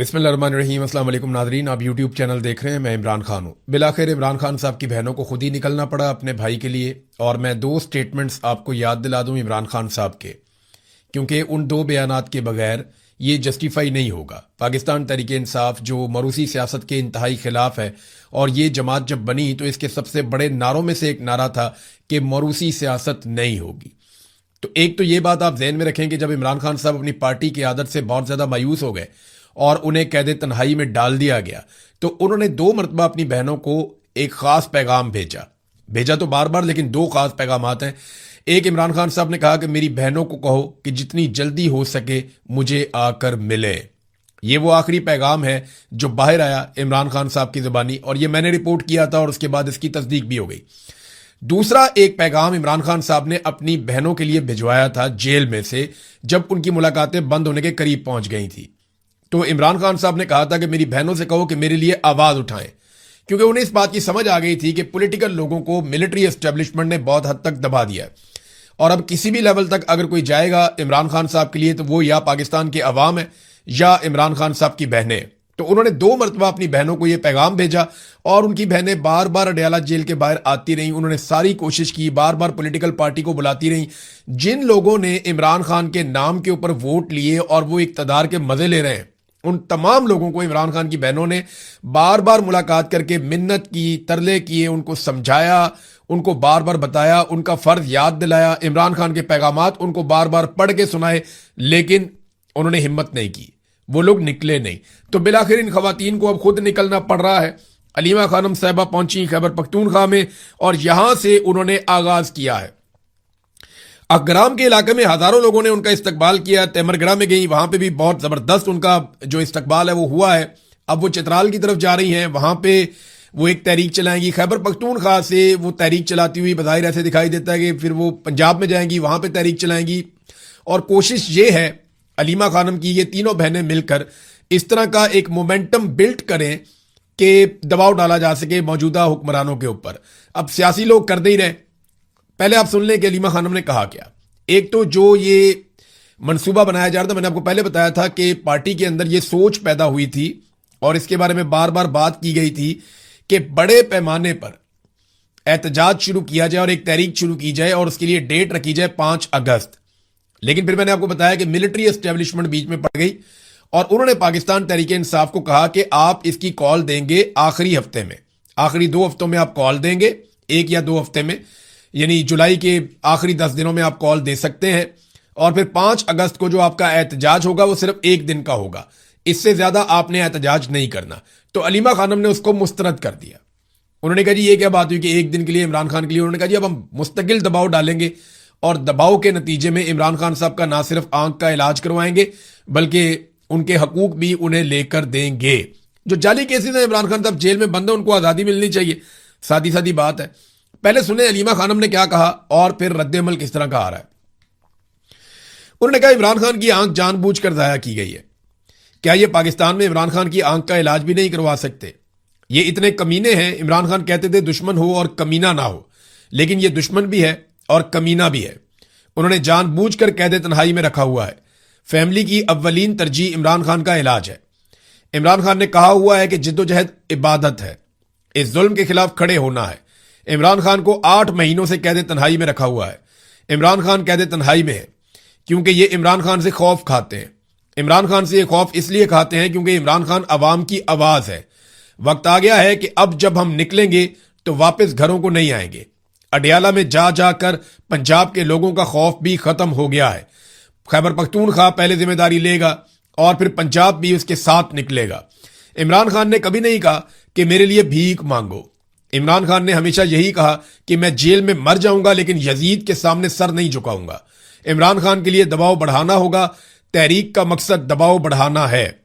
बिस्मिल्लाहिर्रहमानिर्रहीम। अस्सलाम वालेकुम नाज़रीन, आप यूट्यूब चैनल देख रहे हैं। मैं इमरान खान हूँ। बिलाखिर इमरान खान साहब की बहनों को खुद ही निकलना पड़ा अपने भाई के लिए। और मैं दो स्टेटमेंट्स आपको याद दिला दूँ इमरान खान साहब के, क्योंकि उन दो बयानात के बगैर ये जस्टिफाई नहीं होगा। पाकिस्तान तहरीक इंसाफ जो मरूसी सियासत के इंतहाई खिलाफ है, और ये जमात जब बनी तो इसके सबसे बड़े नारों में से एक नारा था कि मरूसी सियासत नहीं होगी। तो एक तो ये बात आप जहन में रखें कि जब इमरान खान साहब अपनी पार्टी की आदत से बहुत ज़्यादा मायूस हो गए और उन्हें कैद तन्हाई में डाल दिया गया, तो उन्होंने दो मरतबा अपनी बहनों को एक ख़ास पैगाम भेजा तो बार बार, लेकिन दो ख़ास पैगाम हैं। एक, इमरान खान साहब ने कहा कि मेरी बहनों को कहो कि जितनी जल्दी हो सके मुझे आकर मिले। ये वो आखिरी पैगाम है जो बाहर आया इमरान खान साहब की ज़ुबानी, और ये मैंने रिपोर्ट किया था और उसके बाद इसकी तस्दीक भी हो गई। दूसरा एक पैगाम इमरान खान साहब ने अपनी बहनों के लिए भिजवाया था जेल में से, जब उनकी मुलाकातें बंद होने के करीब पहुंच गई थी। तो इमरान खान साहब ने कहा था कि मेरी बहनों से कहो कि मेरे लिए आवाज उठाएं, क्योंकि उन्हें इस बात की समझ आ गई थी कि पॉलिटिकल लोगों को मिलिट्री एस्टेब्लिशमेंट ने बहुत हद तक दबा दिया है, और अब किसी भी लेवल तक अगर कोई जाएगा इमरान खान साहब के लिए तो वो या पाकिस्तान के अवाम है या इमरान खान साहब की बहनें। तो उन्होंने दो मरतबा अपनी बहनों को यह पैगाम भेजा, और उनकी बहनें बार बार अडयाला जेल के बाहर आती रहीं। उन्होंने सारी कोशिश की, बार बार पॉलिटिकल पार्टी को बुलाती रहीं। जिन लोगों ने इमरान खान के नाम के ऊपर वोट लिए और वो इक्तदार के मजे ले रहे हैं, उन तमाम लोगों को इमरान खान की बहनों ने बार बार मुलाकात करके मिन्नत की, तरले किए, उनको समझाया, उनको बार बार बताया, उनका फर्ज याद दिलाया, इमरान खान के पैगामात उनको बार बार पढ़ के सुनाए, लेकिन उन्होंने हिम्मत नहीं की, वो लोग निकले नहीं। तो बिलाखिर इन खवातीन को अब खुद निकलना पड़ रहा है। अलीमा खानम साहबा पहुंची खैबर पख्तूनख्वा में, और यहां से उन्होंने आगाज किया है। अकराम के इलाके में हजारों लोगों ने उनका इस्तकबाल किया। तेमरगढ़ में गई, वहां पे भी बहुत जबरदस्त उनका जो इस्तकबाल है वो हुआ है। अब वो चित्राल की तरफ जा रही हैं, वहां पे वो एक तहरीक चलाएंगी। खैबर पख्तूनख्वा से वो तहरीक चलाती हुई बज़ाहिर ऐसे दिखाई देता है कि फिर वो पंजाब में जाएंगी, वहां पे तहरीक चलाएंगी। और कोशिश ये है अलीमा खानम की, ये तीनों बहनें मिलकर इस तरह का एक मोमेंटम बिल्ड करें कि दबाव डाला जा सके मौजूदा हुक्मरानों के ऊपर। अब सियासी लोग कर दे ही रहे। पहले आप सुन लें कि अलीमा खानम ने कहा क्या। एक तो जो ये मंसूबा बनाया जा रहा था, मैंने आपको पहले बताया था कि पार्टी के अंदर ये सोच पैदा हुई थी और इसके बारे में बार बार बात की गई थी कि बड़े पैमाने पर एहतजाज शुरू किया जाए और एक तहरीक शुरू की जाए, और उसके लिए डेट रखी जाए 5 अगस्त। लेकिन फिर मैंने आपको बताया कि मिलिट्री एस्टेब्लिशमेंट बीच में पड़ गई, और उन्होंने पाकिस्तान तहरीक इंसाफ को कहा कि आप इसकी कॉल देंगे आखिरी हफ्ते में, आखिरी 2 हफ्तों में आप कॉल देंगे, 1 या 2 हफ्ते में, यानी जुलाई के आखिरी 10 दिनों में आप कॉल दे सकते हैं। और फिर 5 अगस्त को जो आपका एहतजाज होगा वो सिर्फ 1 दिन का होगा, इससे ज्यादा आपने एहतजाज नहीं करना। तो अलीमा खानम ने उसको मुस्तरद कर दिया। उन्होंने कहा जी ये क्या बात हुई कि 1 दिन के लिए इमरान खान के लिए। उन्होंने कहा जी अब हम मुस्तकिल दबाव डालेंगे, और दबाव के नतीजे में इमरान खान साहब का ना सिर्फ आंख का इलाज करवाएंगे बल्कि उनके हकूक भी उन्हें लेकर देंगे। जो जाली केसेस हैं, इमरान खान साहब जेल में बंद है, उनको आजादी मिलनी चाहिए, सादी सादी बात है। पहले सुने अलीमा खानम ने क्या कहा और फिर रद्द-ए-अमल किस तरह का आ रहा है। उन्होंने कहा इमरान खान की आंख जानबूझकर जाया की गई है। क्या ये पाकिस्तान में इमरान खान की आंख का इलाज भी नहीं करवा सकते? ये इतने कमीने हैं। इमरान खान कहते थे दुश्मन हो और कमीना ना हो, लेकिन ये दुश्मन भी है और कमीना भी है। उन्होंने जानबूझकर कैद तन्हाई में रखा हुआ है। फैमिली की अव्वलीन तरजीह इमरान खान का इलाज है। इमरान खान ने कहा हुआ है कि जिद्दोजहद इबादत है, इस जुल्म के खिलाफ खड़े होना है। इमरान खान को 8 महीनों से कैद तन्हाई में रखा हुआ है। इमरान खान कैद तन्हाई में है क्योंकि ये इमरान खान से खौफ खाते हैं। इमरान खान से ये खौफ इसलिए खाते हैं क्योंकि इमरान खान अवाम की आवाज है। वक्त आ गया है कि अब जब हम निकलेंगे तो वापस घरों को नहीं आएंगे। अडयाला में जा जाकर पंजाब के लोगों का खौफ भी खत्म हो गया है। खैबर पख्तूनख्वा पहले जिम्मेदारी लेगा और फिर पंजाब भी उसके साथ निकलेगा। इमरान खान ने कभी नहीं कहा कि मेरे लिए भीख मांगो। इमरान खान ने हमेशा यही कहा कि मैं जेल में मर जाऊंगा लेकिन यजीद के सामने सर नहीं झुकाऊंगा। इमरान खान के लिए दबाव बढ़ाना होगा। तहरीक का मकसद दबाव बढ़ाना है।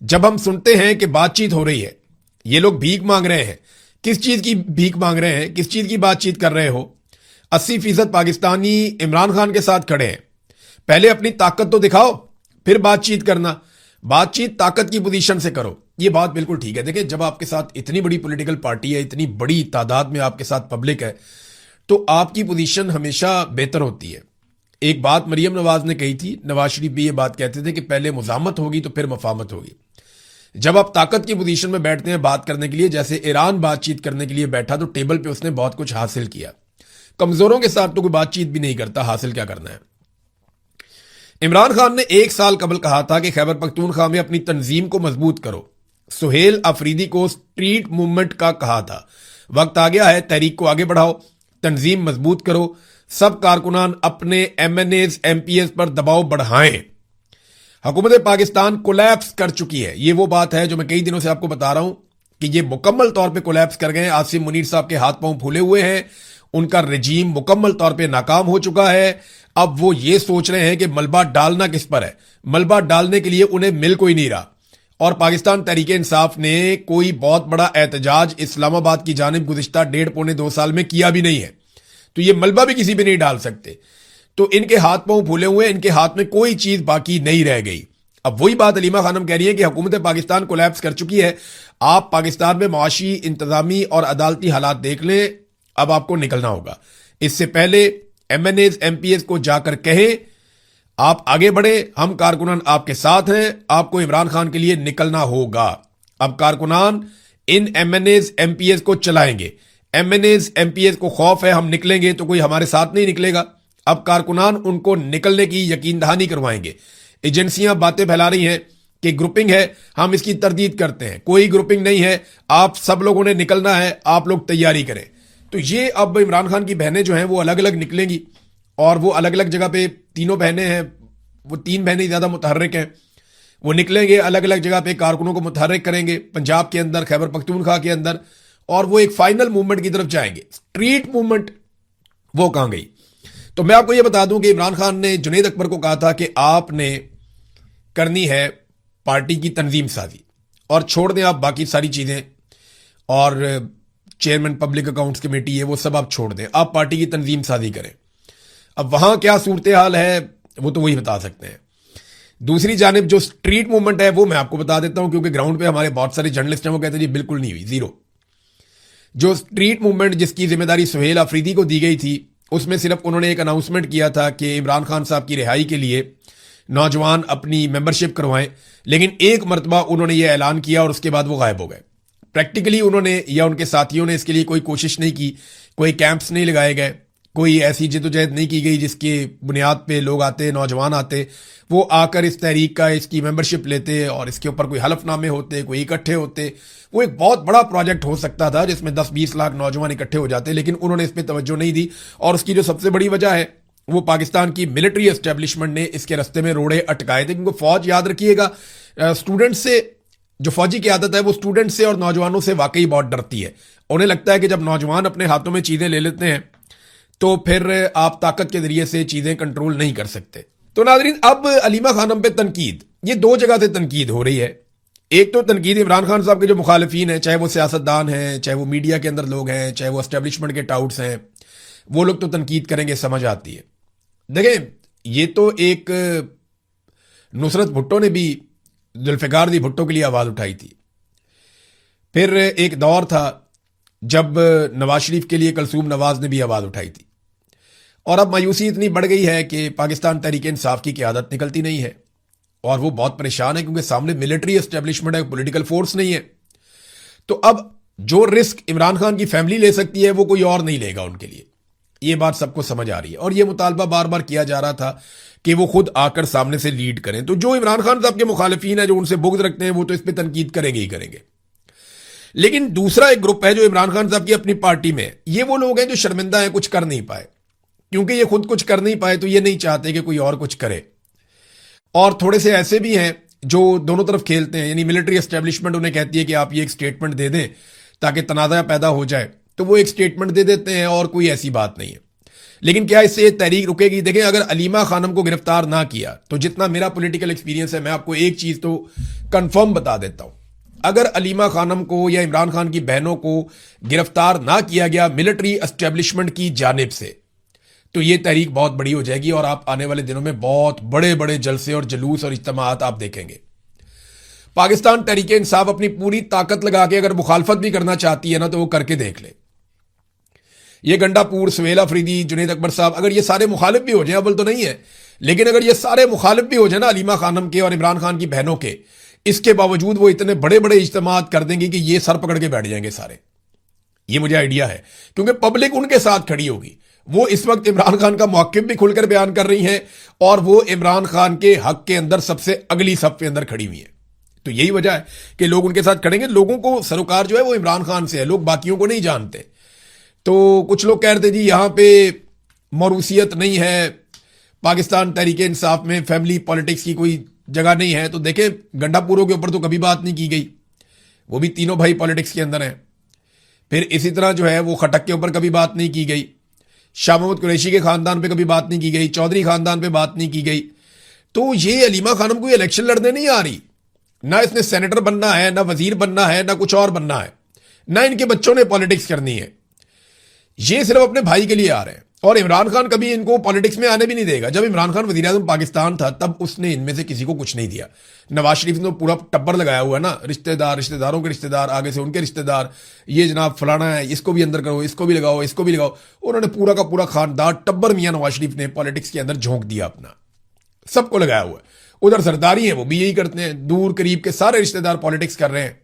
जब हम सुनते हैं कि बातचीत हो रही है, ये लोग भीख मांग रहे हैं, किस चीज की भीख मांग रहे हैं, किस चीज की बातचीत कर रहे हो? 80% पाकिस्तानी इमरान खान के साथ खड़े हैं। पहले अपनी ताकत तो दिखाओ, फिर बातचीत करना। बातचीत ताकत की पोजीशन से करो। ये बात बिल्कुल ठीक है। देखिए, जब आपके साथ इतनी बड़ी पॉलिटिकल पार्टी है, इतनी बड़ी तादाद में आपके साथ पब्लिक है, तो आपकी पोजीशन हमेशा बेहतर होती है। एक बात मरियम नवाज ने कही थी, नवाज शरीफ भी ये बात कहते थे कि पहले मुजामत होगी तो फिर मफामत होगी। जब आप ताकत की पोजीशन में बैठते हैं बात करने के लिए, जैसे ईरान बातचीत करने के लिए बैठा तो टेबल पे उसने बहुत कुछ हासिल किया। कमजोरों के साथ तो कोई बातचीत भी नहीं करता, हासिल क्या करना है। इमरान खान ने 1 साल कबल कहा था कि खैबर पख्तूनख्वा में अपनी तंजीम को मजबूत करो। सुहेल अफरीदी को स्ट्रीट मूवमेंट का कहा था। वक्त आ गया है, तहरीक को आगे बढ़ाओ, तंजीम मजबूत करो, सब कारकुनान अपने MNAs MPs पर दबाव बढ़ाएं। हुकूमत पाकिस्तान कोलैप्स कर चुकी है। ये वो बात है जो मैं कई दिनों से आपको बता रहा हूं कि ये मुकम्मल तौर पे कोलैप्स कर गए। आसिम मुनीर साहब के हाथ पांव फूले हुए हैं, उनका रजीम मुकम्मल तौर पे नाकाम हो चुका है। अब वो ये सोच रहे हैं कि मलबा डालना किस पर है। मलबा डालने के लिए उन्हें मिल कोई नहीं रहा। और पाकिस्तान तहरीक इंसाफ ने कोई बहुत बड़ा एहतजाज इस्लामाबाद की जानिब गुज़िश्ता 1.5-2 साल में किया भी नहीं है, तो ये मलबा भी किसी पे नहीं डाल सकते। तो इनके हाथ पांव फूले हुए, इनके हाथ में कोई चीज बाकी नहीं रह गई। अब वही बात अलीमा खानम कह रही है कि हुकूमत पाकिस्तान कोलैप्स कर चुकी है। आप पाकिस्तान में माशी, इंतजामी और अदालती हालात देख लें, अब आपको निकलना होगा। इससे पहले MNAs MPs को जाकर कहें आप आगे बढ़े, हम कारकुनान आपके साथ हैं, आपको इमरान खान के लिए निकलना होगा। अब कारकुनान इन MNAs MPs को चलाएंगे। MNAs MPs को खौफ है हम निकलेंगे तो कोई हमारे साथ नहीं निकलेगा। अब कारकुनान उनको निकलने की यकीन दहानी करवाएंगे। एजेंसियां बातें फैला रही हैं कि ग्रुपिंग है, हम इसकी तरदीद करते हैं। कोई ग्रुपिंग नहीं है, आप सब लोगों ने निकलना है, आप लोग तैयारी करें। तो ये अब इमरान खान की बहनें जो हैं वो अलग अलग निकलेंगी और वो अलग अलग जगह पे, तीनों बहनें हैं, वो 3 बहनें ज्यादा मुतहर्रिक हैं, वो निकलेंगे अलग अलग जगह पे, कारकुनों को मुतहर्रिक करेंगे पंजाब के अंदर, खैबर पख्तूनख्वा के अंदर, और वो एक फाइनल मूवमेंट की तरफ जाएंगे। स्ट्रीट मूवमेंट वो कहां गई? तो मैं आपको यह बता दूं कि इमरान खान ने जुनैद अकबर को कहा था कि आपने करनी है पार्टी की तंजीम साजी और छोड़ दें आप बाकी सारी चीजें, और चेयरमैन पब्लिक अकाउंट्स कमेटी है वो सब आप छोड़ दें, आप पार्टी की तंजीम साजी करें। अब वहां क्या सूरत हाल है वो तो वही बता सकते हैं। दूसरी जानिब जो स्ट्रीट मूवमेंट है वो मैं आपको बता देता हूं, क्योंकि ग्राउंड पे हमारे बहुत सारे जर्नलिस्ट हैं, वो कहते हैं जी बिल्कुल नहीं हुई, जीरो। जो स्ट्रीट मूवमेंट जिसकी जिम्मेदारी सुहेल अफरीदी को दी गई थी, उसमें सिर्फ उन्होंने एक अनाउंसमेंट किया था कि इमरान खान साहब की रिहाई के लिए नौजवान अपनी मेंबरशिप करवाएं, लेकिन एक मरतबा उन्होंने यह ऐलान किया और उसके बाद वो गायब हो गए। प्रैक्टिकली उन्होंने या उनके साथियों ने इसके लिए कोई कोशिश नहीं की, कोई कैंप्स नहीं लगाए गए, कोई ऐसी जिद्दोजहद नहीं की गई जिसकी बुनियाद पे लोग आते, नौजवान आते, वो आकर इस तहरीक का, इसकी मेंबरशिप लेते और इसके ऊपर कोई हलफनामे होते, कोई इकट्ठे होते। वो एक बहुत बड़ा प्रोजेक्ट हो सकता था जिसमें 10-20 लाख नौजवान इकट्ठे हो जाते, लेकिन उन्होंने इस पर तवज्जो नहीं दी। और उसकी जो सबसे बड़ी वजह है वो पाकिस्तान की मिलिट्री एस्टेब्लिशमेंट ने इसके रस्ते में रोड़े अटकाए थे। क्योंकि फौज, याद रखिएगा, स्टूडेंट से, जो फौजी की आदत है वो स्टूडेंट से और नौजवानों से वाकई बहुत डरती है। उन्हें लगता है कि जब नौजवान अपने हाथों में चीजें ले लेते हैं तो फिर आप ताकत के जरिए से चीजें कंट्रोल नहीं कर सकते। तो नाज़रीन, अब अलीमा खानम पे तनकीद, ये 2 जगह से तनकीद हो रही है। एक तो तनकीद इमरान खान साहब के जो मुखालिफिन हैं, चाहे वो सियासतदान हैं, चाहे वो मीडिया के अंदर लोग हैं, चाहे वो एस्टेब्लिशमेंट के टाउट्स हैं, वो लोग तो तनकीद करेंगे, समझ आती है। देखें, ये तो एक नुसरत भुट्टो ने भी जुल्फ़िकार दी भुट्टो के लिए आवाज उठाई थी। फिर एक दौर था जब नवाज शरीफ के लिए कलसूम नवाज ने भी आवाज उठाई थी। और अब मायूसी इतनी बढ़ गई है कि पाकिस्तान तहरीक इंसाफ की क़यादत निकलती नहीं है और वो बहुत परेशान है, क्योंकि सामने मिलिट्री एस्टेब्लिशमेंट है, पॉलिटिकल फोर्स नहीं है। तो अब जो रिस्क इमरान खान की फैमिली ले सकती है वो कोई और नहीं लेगा उनके लिए। ये बात सबको समझ आ रही है और ये मुतालबा बार बार किया जा रहा था कि वो खुद आकर सामने से लीड करें। तो जो इमरान खान साहब के मुखालिफिन है, जो उनसे बुग़्ज़ रखते हैं, वो तो इस पर तनकीद करेंगे ही करेंगे। लेकिन दूसरा एक ग्रुप है जो इमरान खान साहब की अपनी पार्टी में, ये वो लोग हैं जो शर्मिंदा हैं, कुछ कर नहीं पाए। क्योंकि ये खुद कुछ कर नहीं पाए तो ये नहीं चाहते कि कोई और कुछ करे। और थोड़े से ऐसे भी हैं जो दोनों तरफ खेलते हैं, यानी मिलिट्री एस्टेब्लिशमेंट उन्हें कहती है कि आप ये एक स्टेटमेंट दे दें ताकि तनाज़ा पैदा हो जाए, तो वो एक स्टेटमेंट दे देते हैं और कोई ऐसी बात नहीं है। लेकिन क्या इससे ये तहरीक रुकेगी? देखें, अगर अलीमा खानम को गिरफ्तार ना किया तो जितना मेरा पॉलिटिकल एक्सपीरियंस है, मैं आपको एक चीज तो कंफर्म बता देता हूं, अगर अलीमा खानम को या इमरान खान की बहनों को गिरफ्तार ना किया गया मिलिट्री एस्टेब्लिशमेंट की जानिब से, तो ये तहरीक बहुत बड़ी हो जाएगी और आप आने वाले दिनों में बहुत बड़े बड़े जलसे और जुलूस और इज्तिमाअत आप देखेंगे। पाकिस्तान तहरीक इंसाफ अपनी पूरी ताकत लगा के अगर मुखालफत भी करना चाहती है ना, तो वो करके देख ले। ये गंडापुर, सुहेल अफरीदी, जुनैद अकबर साहब, अगर ये सारे मुखालिफ भी हो जाए, अव्वल तो नहीं है, लेकिन अगर ये सारे मुखालिफ भी हो जाए ना अलीमा खानम के और इमरान खान की बहनों के, इसके बावजूद वो इतने बड़े बड़े इज्तिमात कर देंगे कि ये सर पकड़ के बैठ जाएंगे सारे। ये मुझे आइडिया है, क्योंकि पब्लिक उनके साथ खड़ी होगी। वो इस वक्त इमरान खान का मौक़िफ़ भी खुलकर बयान कर रही हैं और वो इमरान खान के हक के अंदर सबसे अगली सफ के अंदर खड़ी हुई है। तो यही वजह है कि लोग उनके साथ खड़ेंगे। लोगों को सरोकार जो है वो इमरान खान से है, लोग बाकियों को नहीं जानते। तो कुछ लोग कह रहे थे जी यहां पे मौरूसियत नहीं है, पाकिस्तान तहरीक इंसाफ में फैमिली पॉलिटिक्स की कोई जगह नहीं है। तो देखें, गंडापुरों के ऊपर तो कभी बात नहीं की गई, वो भी तीनों भाई पॉलिटिक्स के अंदर हैं। फिर इसी तरह जो है वो खटक के ऊपर कभी बात नहीं की गई, शाह महमूद कुरैशी के खानदान पे कभी बात नहीं की गई, चौधरी खानदान पे बात नहीं की गई। तो ये अलीमा खानम कोई इलेक्शन लड़ने नहीं आ रही, ना इसने सेनेटर बनना है, ना वजीर बनना है, ना कुछ और बनना है, ना इनके बच्चों ने पॉलिटिक्स करनी है। ये सिर्फ अपने भाई के लिए आ रहे हैं। और इमरान खान कभी इनको पॉलिटिक्स में आने भी नहीं देगा। जब इमरान खान वजीर आज़म पाकिस्तान था तब उसने इनमें से किसी को कुछ नहीं दिया। नवाज शरीफ ने तो पूरा टब्बर लगाया हुआ है ना, रिश्तेदार, रिश्तेदारों के रिश्तेदार, आगे से उनके रिश्तेदार, ये जनाब फलाना है, इसको भी अंदर करो, इसको भी लगाओ, इसको भी लगाओ। उन्होंने पूरा का पूरा खानदान टब्बर मियां नवाज शरीफ ने पॉलिटिक्स के अंदर झोंक दिया अपना, सबको लगाया हुआ है। उधर सरदारी है, वो भी यही करते हैं, दूर करीब के सारे रिश्तेदार पॉलिटिक्स कर रहे हैं।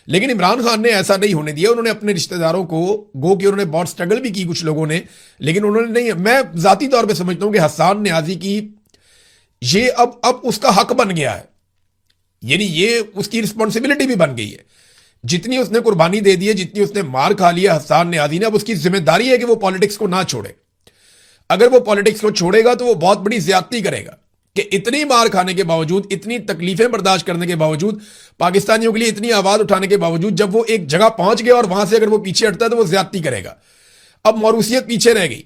लेकिन इमरान खान ने ऐसा नहीं होने दिया। उन्होंने अपने रिश्तेदारों को, गो कि उन्होंने बहुत स्ट्रगल भी की कुछ लोगों ने, लेकिन उन्होंने नहीं। मैं जाती तौर पे समझता हूं कि हसन न्याजी की ये अब उसका हक बन गया है, यानी ये उसकी रिस्पॉन्सिबिलिटी भी बन गई है। जितनी उसने कुर्बानी दे दी है, जितनी उसने मार खा लिया हसन न्याजी ने, अब उसकी जिम्मेदारी है कि वो पॉलिटिक्स को ना छोड़े। अगर वो पॉलिटिक्स को छोड़ेगा तो वो बहुत बड़ी ज्यादती करेगा कि इतनी मार खाने के बावजूद, इतनी तकलीफें बर्दाश्त करने के बावजूद, पाकिस्तानियों के लिए इतनी आवाज उठाने के बावजूद, जब वो एक जगह पहुंच गया और वहां से अगर वो पीछे हटता है तो वो ज्यादती करेगा। अब मौरूसियत पीछे रह गई।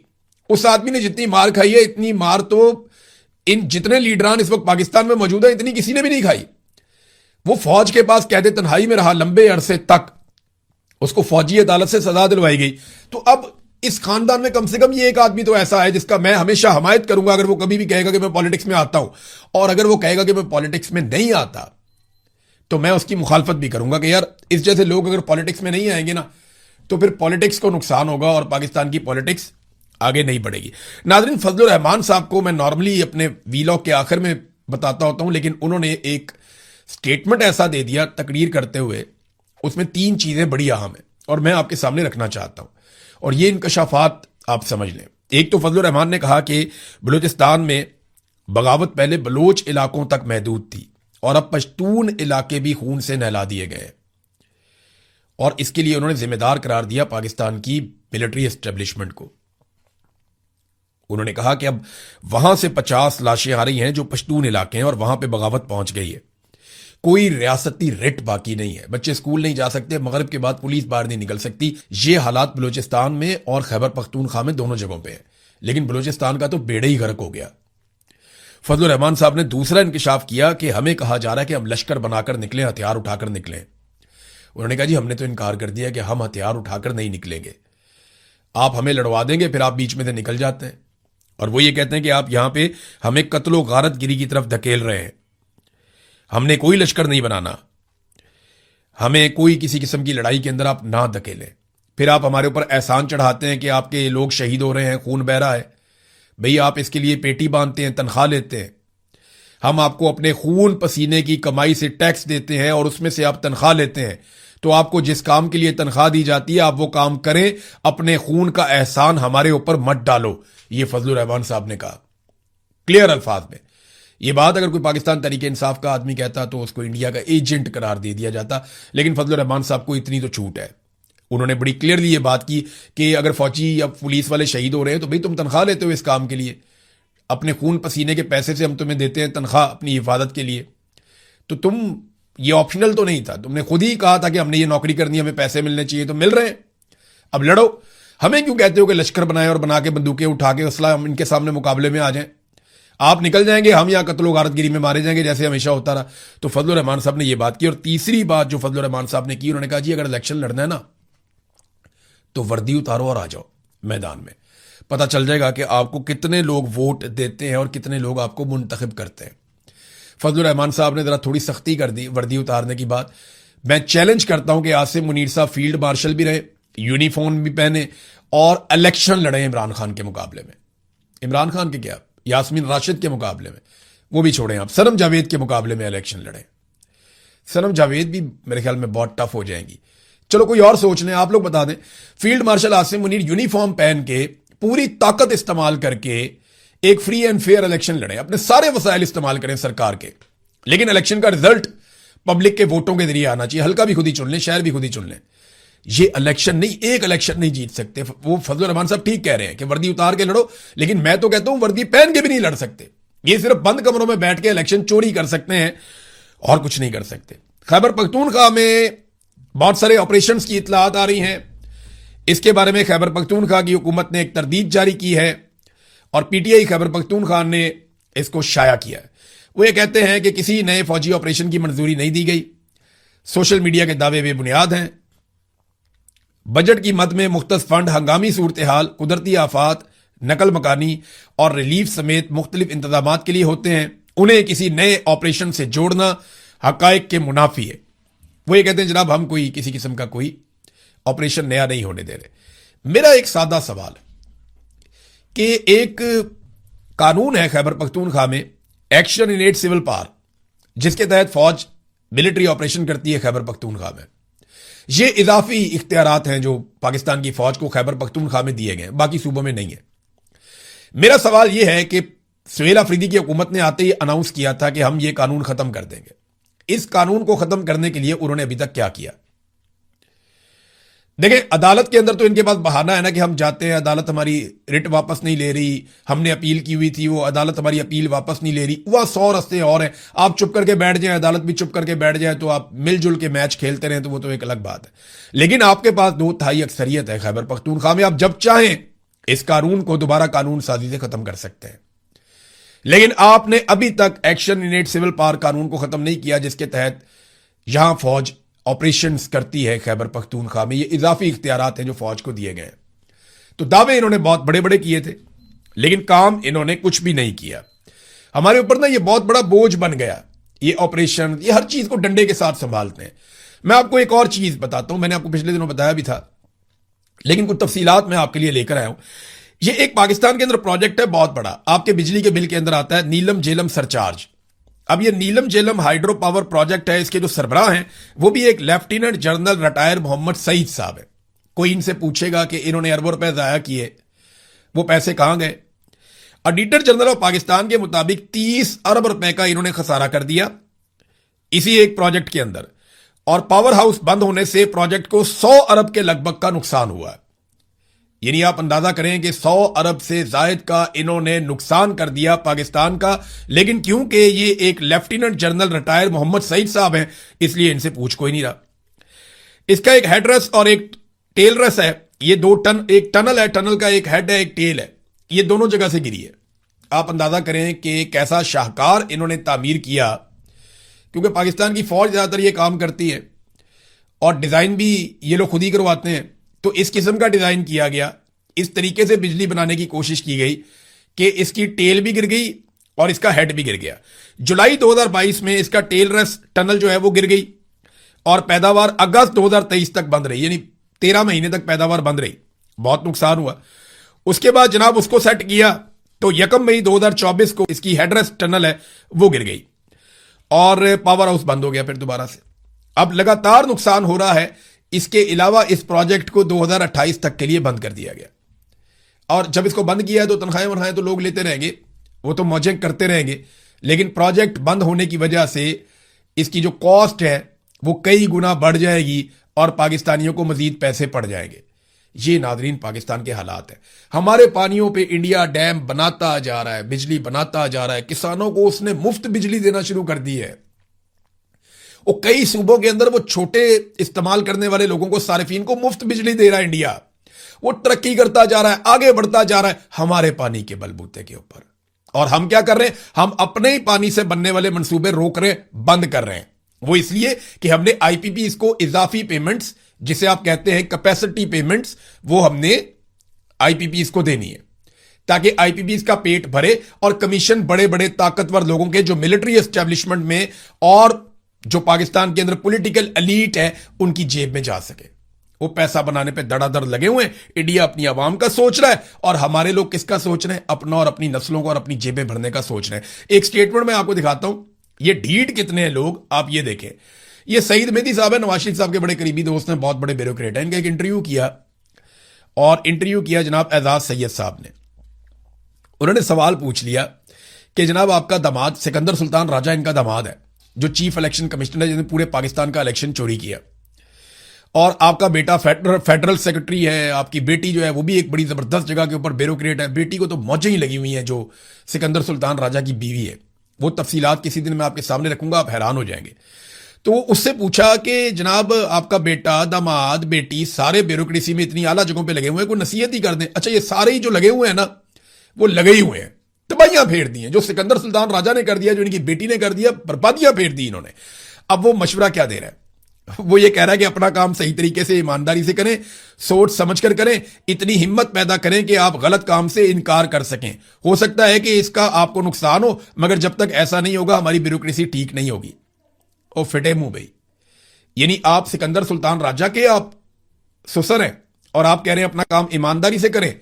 उस आदमी ने जितनी मार खाई है, इतनी मार तो इन जितने लीडरान इस वक्त पाकिस्तान में मौजूद है, इतनी किसी ने भी नहीं खाई। वो फौज के पास कैद तन्हाई में रहा लंबे अरसे तक, उसको फौजी अदालत से सजा दिलवाई गई। तो अब इस खानदान में कम से कम ये एक आदमी तो ऐसा है जिसका मैं हमेशा हमायत करूंगा अगर वो कभी भी कहेगा कि मैं पॉलिटिक्स में आता हूं, और अगर वो कहेगा कि मैं पॉलिटिक्स में नहीं आता तो मैं उसकी मुखालफत भी करूंगा कि यार इस जैसे लोग अगर पॉलिटिक्स में नहीं आएंगे ना तो फिर पॉलिटिक्स को नुकसान होगा और पाकिस्तान की पॉलिटिक्स आगे नहीं बढ़ेगी। नाज़रीन, फजलुर रहमान साहब को मैं नॉर्मली अपने वीलॉग के आखिर में बताता होता हूं, लेकिन उन्होंने एक स्टेटमेंट ऐसा दे दिया तकरीर करते हुए, उसमें 3 चीजें बड़ी अहम है और मैं आपके सामने रखना चाहता हूं और ये इंकशाफात आप समझ लें। एक तो फजलुर रहमान ने कहा कि बलूचिस्तान में बगावत पहले बलोच इलाकों तक महदूद थी और अब पश्तून इलाके भी खून से नहला दिए गए, और इसके लिए उन्होंने जिम्मेदार करार दिया पाकिस्तान की मिलिट्री एस्टेब्लिशमेंट को। उन्होंने कहा कि अब वहां से 50 लाशें आ रही हैं जो पश्तून इलाके हैं और वहां पे बगावत पहुंच गई है। कोई रियासती रिट बाकी नहीं है, बच्चे स्कूल नहीं जा सकते, मगरिब के बाद पुलिस बाहर नहीं निकल सकती। ये हालात बलूचिस्तान में और खैबर पख्तूनख्वा में दोनों जगहों पे है। लेकिन बलूचिस्तान का तो बेड़े ही गर्क हो गया। फजलुर रहमान साहब ने दूसरा इंकशाफ किया कि हमें कहा जा रहा है कि हम लश्कर बनाकर निकलें, हथियार उठाकर निकलें। उन्होंने कहा जी हमने तो इनकार कर दिया कि हम हथियार उठाकर नहीं निकलेंगे, आप हमें लड़वा देंगे, फिर आप बीच में से निकल जाते हैं। और वो ये कहते हैं कि आप यहां पे हमें कत्लो गारतगिरी की तरफ धकेल रहे हैं, हमने कोई लश्कर नहीं बनाना, हमें कोई किसी किस्म की लड़ाई के अंदर आप ना धकेलें। फिर आप हमारे ऊपर एहसान चढ़ाते हैं कि आपके लोग शहीद हो रहे हैं, खून बह रहा है। भई आप इसके लिए पेटी बांधते हैं, तनख्वाह लेते हैं, हम आपको अपने खून पसीने की कमाई से टैक्स देते हैं और उसमें से आप तनख्वाह लेते हैं। तो आपको जिस काम के लिए तनख्वाह दी जाती है आप वो काम करें, अपने खून का एहसान हमारे ऊपर मत डालो। ये फजलुर रहमान साहब ने कहा क्लियर अल्फाज में। ये बात अगर कोई पाकिस्तान तहरीक इंसाफ का आदमी कहता तो उसको इंडिया का एजेंट करार दे दिया जाता, लेकिन फजलुर रहमान साहब को इतनी तो छूट है। उन्होंने बड़ी क्लियरली ये बात की कि अगर फौजी या पुलिस वाले शहीद हो रहे हैं तो भाई तुम तनख्वाह लेते हो इस काम के लिए, अपने खून पसीने के पैसे से हम तुम्हें देते हैं तनख्वाह अपनी हिफाजत के लिए, तो तुम ये ऑप्शनल तो नहीं था, तुमने खुद ही कहा था कि हमने ये नौकरी करनी है, हमें पैसे मिलने चाहिए, तो मिल रहे हैं, अब लड़ो। हमें क्यों कहते हो कि लश्कर बनाए और बना के बंदूकें उठा के असला हम इनके सामने मुकाबले में आ जाएं, आप निकल जाएंगे, हम यहाँ कत्लो गारतगिरी में मारे जाएंगे जैसे हमेशा होता रहा। तो फजलुर रहमान साहब ने ये बात की। और तीसरी बात जो फजलुर रहमान साहब ने की, उन्होंने कहा जी अगर इलेक्शन लड़ना है ना तो वर्दी उतारो और आ जाओ मैदान में, पता चल जाएगा कि आपको कितने लोग वोट देते हैं और कितने लोग आपको मुंतखब करते हैं। फजलुर रहमान साहब ने जरा थोड़ी सख्ती कर दी वर्दी उतारने की बात। मैं चैलेंज करता हूं कि आसिम मुनीर साहब फील्ड मार्शल भी रहे, यूनिफॉर्म भी पहने और इलेक्शन लड़े इमरान खान के मुकाबले में। इमरान खान के क्या, यास्मीन राशिद के मुकाबले में, वो भी छोड़ें आप, सनम जावेद के मुकाबले में इलेक्शन लड़े। सनम जावेद भी मेरे ख्याल में बहुत टफ हो जाएंगी। चलो कोई और सोच लें, आप लोग बता दें। Field marshal Asim Munir uniform पहन के पूरी ताकत इस्तेमाल करके एक फ्री एंड फेयर इलेक्शन लड़े, अपने सारे वसाइल इस्तेमाल करें सरकार के, लेकिन इलेक्शन का रिजल्ट पब्लिक के वोटों के जरिए आना चाहिए। हल्का भी खुद ही चुन लें, शहर भी खुद ही चुन लें। ये इलेक्शन नहीं, एक इलेक्शन नहीं जीत सकते। वो फजलुर रहमान साहब ठीक कह रहे हैं कि वर्दी उतार के लड़ो, लेकिन मैं तो कहता हूं वर्दी पहन के भी नहीं लड़ सकते। ये सिर्फ बंद कमरों में बैठ के इलेक्शन चोरी कर सकते हैं और कुछ नहीं कर सकते। खैबर पख्तूनख्वा में बहुत सारे ऑपरेशंस की इतलात आ रही हैं। इसके बारे में खैबर पख्तूनख्वा की हुकूमत ने एक तरदीद जारी की है और पीटीआई खैबर पख्तूनख्वा ने इसको शाया किया है। वो ये कहते हैं कि किसी नए फौजी ऑपरेशन की मंजूरी नहीं दी गई, सोशल मीडिया के दावे बेबुनियाद हैं। बजट की मद में मुख्तस फंड हंगामी सूरत हाल, कुदरती आफात, नकल मकानी और रिलीफ समेत मुख्तलिफ इंतजामात के लिए होते हैं। उन्हें किसी नए ऑपरेशन से जोड़ना हकायक के मुनाफी है। वो ये कहते हैं जनाब हम कोई किसी किस्म का कोई ऑपरेशन नया नहीं होने दे रहे। मेरा एक सादा सवाल है कि एक कानून है खैबर पख्तूनख्वा में, action in aid civil power, जिसके तहत फौज मिलिट्री ऑपरेशन करती है खैबर पख्तूनख्वा में। ये इजाफी इख्तियारात हैं जो पाकिस्तान की फौज को खैबर पख्तूनख्वा में दिए गए, बाकी सूबों में नहीं है। मेरा सवाल यह है कि सुहेल अफरीदी की हुकूमत ने आते ही अनाउंस किया था कि हम ये कानून खत्म कर देंगे। इस कानून को खत्म करने के लिए उन्होंने अभी तक क्या किया? देखें, अदालत के अंदर तो इनके पास बहाना है ना कि हम जाते हैं, अदालत हमारी रिट वापस नहीं ले रही, हमने अपील की हुई थी, वो अदालत हमारी अपील वापस नहीं ले रही। वह 100 रस्ते और हैं। आप चुप करके बैठ जाएं, अदालत भी चुप करके बैठ जाए, तो आप मिलजुल के मैच खेलते रहें, तो वो तो एक अलग बात है। लेकिन आपके पास 2/3 अक्सरियत है खैबर पख्तूनख्वा में, आप जब चाहें इस कानून को दोबारा कानून साजी से खत्म कर सकते हैं। लेकिन आपने अभी तक action in aid civil power कानून को खत्म नहीं किया, जिसके तहत यहां फौज ऑपरेशंस करती है खैबर पख्तूनख्वा में। ये इजाफी इख्तियारात हैं जो फौज को दिए गए। तो दावे इन्होंने बहुत बड़े बड़े किए थे, लेकिन काम इन्होंने कुछ भी नहीं किया। हमारे ऊपर ना ये बहुत बड़ा बोझ बन गया, ये ऑपरेशन, ये हर चीज को डंडे के साथ संभालते हैं। मैं आपको एक और चीज बताता हूं, मैंने आपको पिछले दिनों बताया भी था, लेकिन कुछ तफसीलात मैं आपके लिए लेकर आया हूं। ये एक पाकिस्तान के अंदर प्रोजेक्ट है बहुत बड़ा, आपके बिजली के बिल के अंदर आता है, नीलम झेलम सरचार्ज। अब ये Neelum Jhelum hydro power project है, इसके जो सरबराह हैं वो भी एक lieutenant general retire Mohammad Saeed sahab है। कोई इनसे पूछेगा कि इन्होंने अरबों रुपए जाया किए, वो पैसे कहां गए? ऑडिटर जनरल ऑफ पाकिस्तान के मुताबिक 30 अरब रुपए का इन्होंने खसारा कर दिया इसी एक प्रोजेक्ट के अंदर, और पावर हाउस बंद होने से प्रोजेक्ट को 100 अरब के लगभग का नुकसान हुआ है। यानी आप अंदाजा करें कि 100 अरब से जायद का इन्होंने नुकसान कर दिया पाकिस्तान का। लेकिन क्योंकि ये एक lieutenant general retire Mohammad Saeed sahab हैं, इसलिए इनसे पूछ कोई नहीं रहा। इसका एक हेडरेस और एक टेल रेस है, ये 2 टन, एक टनल है, टनल का एक हेड है, एक टेल है, ये दोनों जगह से गिरी है। आप अंदाजा करें कि कैसा शाहकार इन्होंने तामीर किया, क्योंकि पाकिस्तान की फौज ज्यादातर ये काम करती है और डिजाइन भी ये लोग खुद ही करवाते हैं। तो इस किस्म का डिजाइन किया गया, इस तरीके से बिजली बनाने की कोशिश की गई कि इसकी टेल भी गिर गई और इसका हेड भी गिर गया। जुलाई 2022 में इसका टेल रेस टनल जो है वो गिर गई और पैदावार अगस्त 2023 तक बंद रही, यानी 13 महीने तक पैदावार बंद रही। बहुत नुकसान हुआ। उसके बाद जनाब उसको सेट किया तो 1 मई 2024 को इसकी हेडरेस टनल है वो गिर गई और पावर हाउस बंद हो गया फिर दोबारा से। अब लगातार नुकसान हो रहा है। इसके अलावा इस प्रोजेक्ट को 2028 तक के लिए बंद कर दिया गया, और जब इसको बंद किया है तो तनख्वाहें तो लोग लेते रहेंगे, वो तो मौजें करते रहेंगे, लेकिन प्रोजेक्ट बंद होने की वजह से इसकी जो कॉस्ट है वो कई गुना बढ़ जाएगी और पाकिस्तानियों को मजीद पैसे पड़ जाएंगे। ये नाजरीन पाकिस्तान के हालात है। हमारे पानियों पे इंडिया डैम बनाता जा रहा है, बिजली बनाता जा रहा है, किसानों को उसने मुफ्त बिजली देना शुरू कर दी है। वो कई सूबों के अंदर वो छोटे इस्तेमाल करने वाले लोगों को, सारिफीन को मुफ्त बिजली दे रहा है इंडिया। वो तरक्की करता जा रहा है, आगे बढ़ता जा रहा है हमारे पानी के बलबूते के ऊपर। और हम क्या कर रहे हैं? हम अपने ही पानी से बनने वाले मंसूबे रोक रहे हैं, बंद कर रहे हैं। वो इसलिए कि हमने आईपीपी को इजाफी पेमेंट्स, जिसे आप कहते हैं कैपेसिटी पेमेंट्स, वो हमने आईपीपी को देनी है ताकि आईपीपी का पेट भरे और कमीशन बड़े बड़े ताकतवर लोगों के जो मिलिट्री एस्टेब्लिशमेंट में और जो पाकिस्तान के अंदर पॉलिटिकल एलीट है उनकी जेब में जा सके। वो पैसा बनाने पे धड़ाधड़ लगे हुए हैं। इंडिया अपनी आवाम का सोच रहा है और हमारे लोग किसका सोच रहे हैं? अपना और अपनी नस्लों को और अपनी जेबें भरने का सोच रहे हैं। एक स्टेटमेंट में आपको दिखाता हूं, ये ढीठ कितने हैं लोग, आप ये देखें। ये सईद मेहदी साहब है, नवाज शरीफ साहब के बड़े करीबी दोस्त हैं, बहुत बड़े ब्यूरोक्रेट हैं। इनका एक इंटरव्यू किया, और इंटरव्यू किया जनाब एजाज सैयद साहब ने। उन्होंने सवाल पूछ लिया कि जनाब आपका दामाद सिकंदर सुल्तान राजा इनका दामाद है, जो चीफ इलेक्शन कमिश्नर है, जिसने पूरे पाकिस्तान का इलेक्शन चोरी किया, और आपका बेटा फेडरल सेक्रेटरी है, आपकी बेटी जो है वो भी एक बड़ी जबरदस्त जगह के ऊपर ब्यूरोक्रेट है। बेटी को तो मौजें ही लगी हुई हैं, जो सिकंदर सुल्तान राजा की बीवी है। वो तफसीलात किसी दिन मैं आपके सामने रखूंगा, आप हैरान हो जाएंगे। तो उससे पूछा कि जनाब आपका बेटा, दामाद, बेटी सारे ब्यूरोक्रेसी में इतनी आला जगहों पे लगे हुए हैं, कोई नसीहत ही कर दें। अच्छा, ये सारे ही जो लगे हुए हैं ना, वो लगे ही हुए हैं, तबाहियां फेर दी हैं। जो सिकंदर सुल्तान राजा ने कर दिया, जो इनकी बेटी ने कर दिया, बर्बादियां फेर दी इन्होंने। अब वो मशवरा क्या दे रहा है? वो ये कह रहा है कि अपना काम सही तरीके से ईमानदारी से करें, सोच समझ कर करें, इतनी हिम्मत पैदा करें कि आप गलत काम से इनकार कर सकें। हो सकता है कि इसका आपको नुकसान हो, मगर जब तक ऐसा नहीं होगा हमारी ब्यूरोक्रेसी ठीक नहीं होगी। और फिटे मुंह भाई, यानी आप सिकंदर सुल्तान राजा के आप सुसर हैं, और आप कह रहे हैं अपना काम ईमानदारी से करें।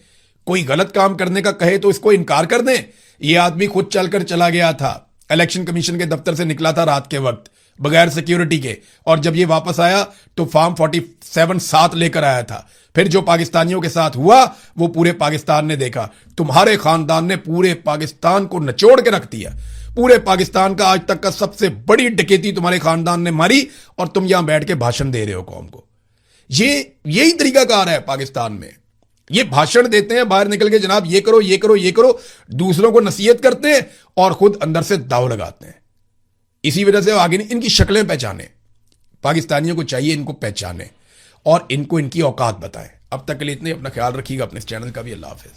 कोई गलत काम करने का कहे तो इसको इनकार कर दें। यह आदमी खुद चलकर चला गया था, इलेक्शन कमीशन के दफ्तर से निकला था रात के वक्त बगैर सिक्योरिटी के, और जब ये वापस आया तो फॉर्म 47 साथ लेकर आया था। फिर जो पाकिस्तानियों के साथ हुआ वो पूरे पाकिस्तान ने देखा। तुम्हारे खानदान ने पूरे पाकिस्तान को निचोड़ के रख दिया। पूरे पाकिस्तान का आज तक का सबसे बड़ी डकैती तुम्हारे खानदान ने मारी, और तुम यहां बैठ के भाषण दे रहे हो कौम को। यही तरीकाकार है पाकिस्तान में। ये भाषण देते हैं बाहर निकल के, जनाब ये करो ये करो ये करो, दूसरों को नसीहत करते हैं और खुद अंदर से दाव लगाते हैं। इसी वजह से आगे नहीं, इनकी शक्लें पहचाने। पाकिस्तानियों को चाहिए इनको पहचाने और इनको इनकी औकात बताएं। अब तक के लिए इतने, अपना ख्याल रखिएगा, अपने इस चैनल का भी। अल्लाह हाफिज।